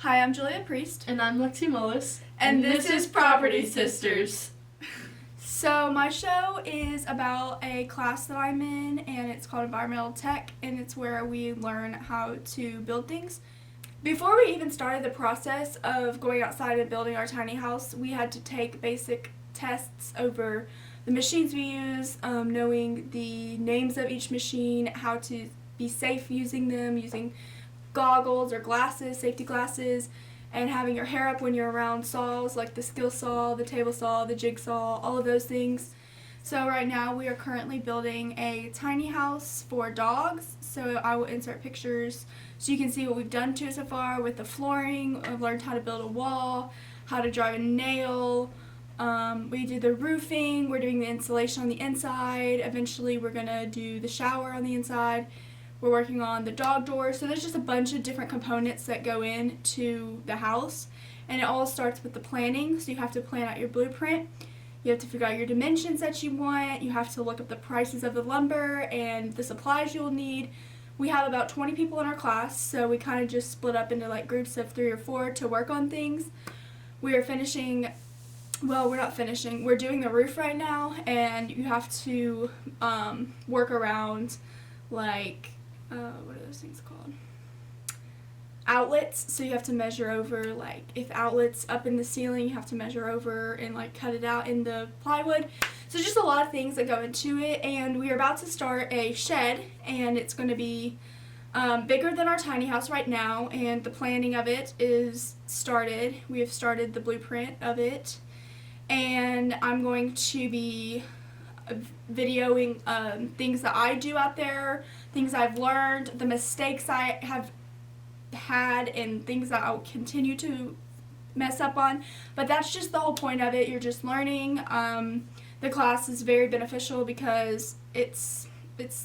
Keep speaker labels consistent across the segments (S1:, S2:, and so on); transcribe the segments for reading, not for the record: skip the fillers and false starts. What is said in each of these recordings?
S1: Hi, I'm Julia Priest.
S2: And I'm Lexi Mullis.
S1: And this is Property
S2: Sisters.
S1: So my show is about a class that I'm in, and it's called Environmental Tech, and it's where we learn how to build things. Before we even started the process of going outside and building our tiny house, we had to take basic tests over the machines we use, knowing the names of each machine, how to be safe using them, using goggles or glasses, safety glasses, and having your hair up when you're around saws like the skill saw, the table saw, the jigsaw, all of those things. So right now we are currently building a tiny house for dogs. So I will insert pictures so you can see what we've done to it so far with the flooring. I've learned how to build a wall, how to drive a nail. We do the roofing, we're doing the insulation on the inside. Eventually we're going to do the shower on the inside. We're working on the dog doors. So there's just a bunch of different components that go into the house. And it all starts with the planning. So you have to plan out your blueprint. You have to figure out your dimensions that you want. You have to look up the prices of the lumber and the supplies you'll need. We have about 20 people in our class, so we kind of just split up into like groups of 3 or 4 to work on things. We are finishing, well, we're not finishing, we're doing the roof right now, and you have to work around like, what are those things called? Outlets. So you have to measure over, like if outlets up in the ceiling, you have to measure over and like cut it out in the plywood. So just a lot of things that go into it, and we are about to start a shed, and it's going to be bigger than our tiny house right now, and the planning of it is started. We have started the blueprint of it, and I'm going to be videoing things that I do out there, things I've learned, the mistakes I have had, and things that I'll continue to mess up on. But that's just the whole point of it. You're just learning. The class is very beneficial because it's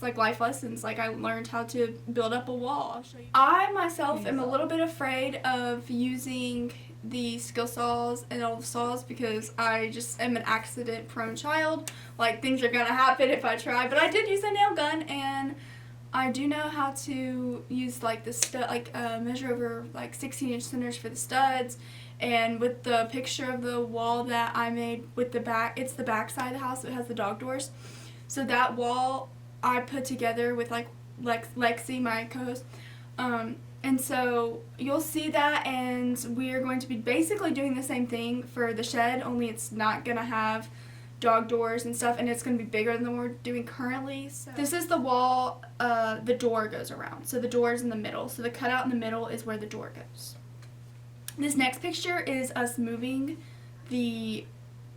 S1: like life lessons. Like I learned how to build up a wall. I'll show you. I myself am a little bit afraid of using the skill saws and all the saws because I just am an accident prone child. Like things are gonna happen if I try. But I did use a nail gun, and I do know how to use like the stud, like measure over like 16-inch centers for the studs. And with the picture of the wall that I made with the back, it's the back side of the house, so it has the dog doors. So that wall I put together with like Lexi, my co-host. And so you'll see that, and we are going to be basically doing the same thing for the shed, only it's not going to have dog doors and stuff, and it's going to be bigger than we're doing currently. So this is the wall the door goes around. So the door is in the middle. So the cutout in the middle is where the door goes. This next picture is us moving the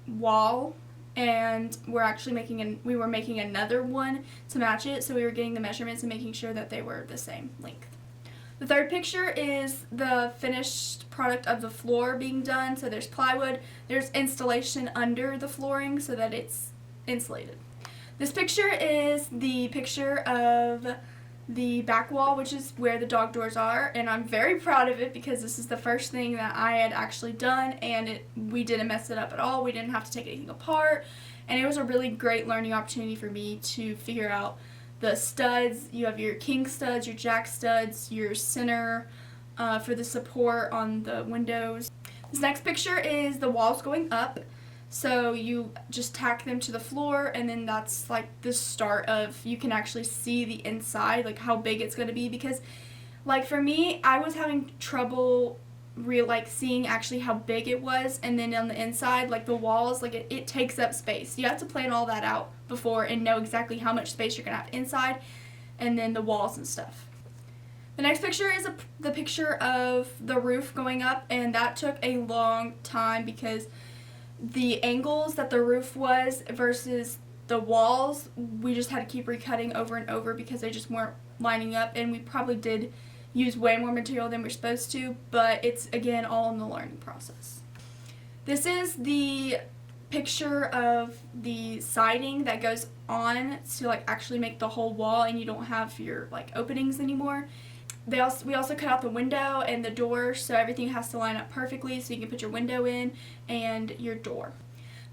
S1: wall, and we were making another one to match it, so we were getting the measurements and making sure that they were the same length. The third picture is the finished product of the floor being done. So there's plywood, there's installation under the flooring so that it's insulated. This picture is the picture of the back wall, which is where the dog doors are, and I'm very proud of it because this is the first thing that I had actually done, and we didn't mess it up at all. We didn't have to take anything apart, and it was a really great learning opportunity for me to figure out the studs. You have your king studs, your jack studs, your center for the support on the windows. This next picture is the walls going up. So you just tack them to the floor, and then that's like the start of, you can actually see the inside, like how big it's going to be, because like for me, I was having trouble seeing actually how big it was, and then on the inside, like the walls, like it takes up space. You have to plan all that out before and know exactly how much space you're going to have inside, and then the walls and stuff. The next picture is the picture of the roof going up, and that took a long time because the angles that the roof was versus the walls, we just had to keep recutting over and over because they just weren't lining up, and we probably did use way more material than we're supposed to, but it's again all in the learning process. This is the picture of the siding that goes on to like actually make the whole wall, and you don't have your like openings anymore. We also cut out the window and the door, so everything has to line up perfectly so you can put your window in and your door.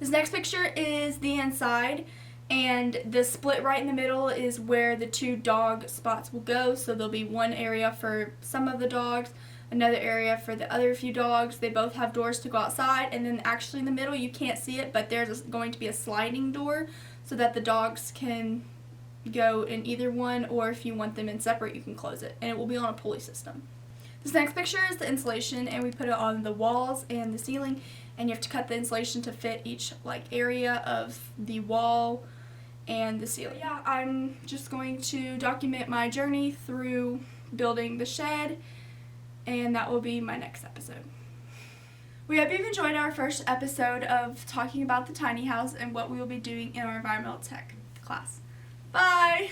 S1: This next picture is the inside, and the split right in the middle is where the 2 dog spots will go. So there'll be one area for some of the dogs, another area for the other few dogs. They both have doors to go outside, and then actually in the middle, you can't see it, but there's going to be a sliding door so that the dogs can go in either one, or if you want them in separate, you can close it, and it will be on a pulley system. This next picture is the insulation, and we put it on the walls and the ceiling, and you have to cut the insulation to fit each area of the wall and the ceiling. Yeah, I'm just going to document my journey through building the shed, and that will be my next episode. We hope you've enjoyed our first episode of talking about the tiny house and what we will be doing in our environmental tech class. Bye!